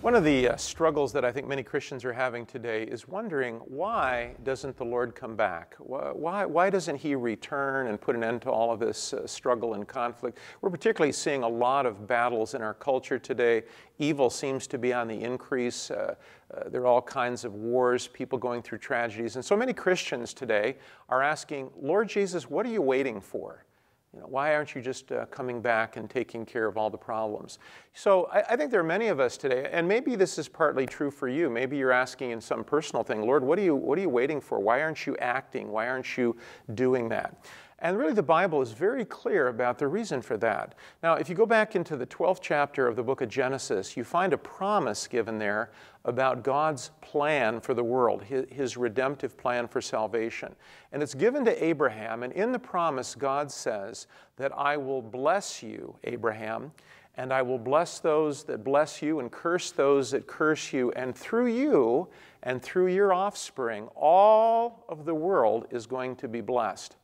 One of the struggles that I think many Christians are having today is wondering, why doesn't the Lord come back? Why doesn't He return and put an end to all of this struggle and conflict? We're particularly seeing a lot of battles in our culture today. Evil seems to be on the increase. There are all kinds of wars, people going through tragedies. And so many Christians today are asking, Lord Jesus, what are you waiting for? Why aren't you just coming back and taking care of all the problems? So I think there are many of us today, and maybe this is partly true for you. Maybe you're asking in some personal thing, Lord, what are you waiting for? Why aren't you acting? Why aren't you doing that? And really the Bible is very clear about the reason for that. Now, if you go back into the 12th chapter of the book of Genesis, you find a promise given there about God's plan for the world, His redemptive plan for salvation. And it's given to Abraham, and in the promise God says that I will bless you, Abraham, and I will bless those that bless you and curse those that curse you, and through you and through your offspring, all of the world is going to be blessed.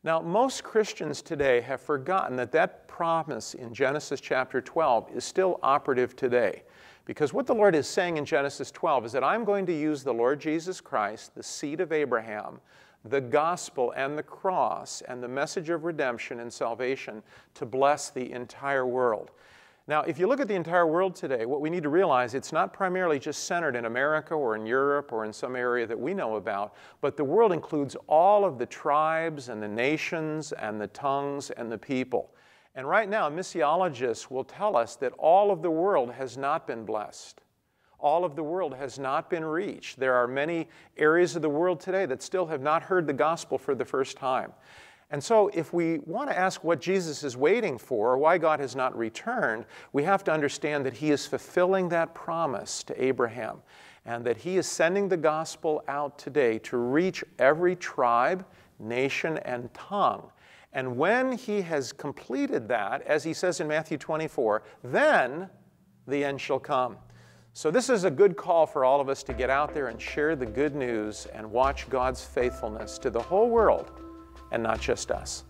Now, most Christians today have forgotten that that promise in Genesis chapter 12 is still operative today. Because what the Lord is saying in Genesis 12 is that I'm going to use the Lord Jesus Christ, the seed of Abraham, the gospel and the cross and the message of redemption and salvation to bless the entire world. Now, if you look at the entire world today, what we need to realize, it's not primarily just centered in America or in Europe or in some area that we know about, but the world includes all of the tribes and the nations and the tongues and the people. And right now, missiologists will tell us that all of the world has not been blessed. All of the world has not been reached. There are many areas of the world today that still have not heard the gospel for the first time. And so if we want to ask what Jesus is waiting for, or why God has not returned, we have to understand that He is fulfilling that promise to Abraham, and that He is sending the gospel out today to reach every tribe, nation, and tongue. And when He has completed that, as He says in Matthew 24, then the end shall come. So this is a good call for all of us to get out there and share the good news and watch God's faithfulness to the whole world, and not just us.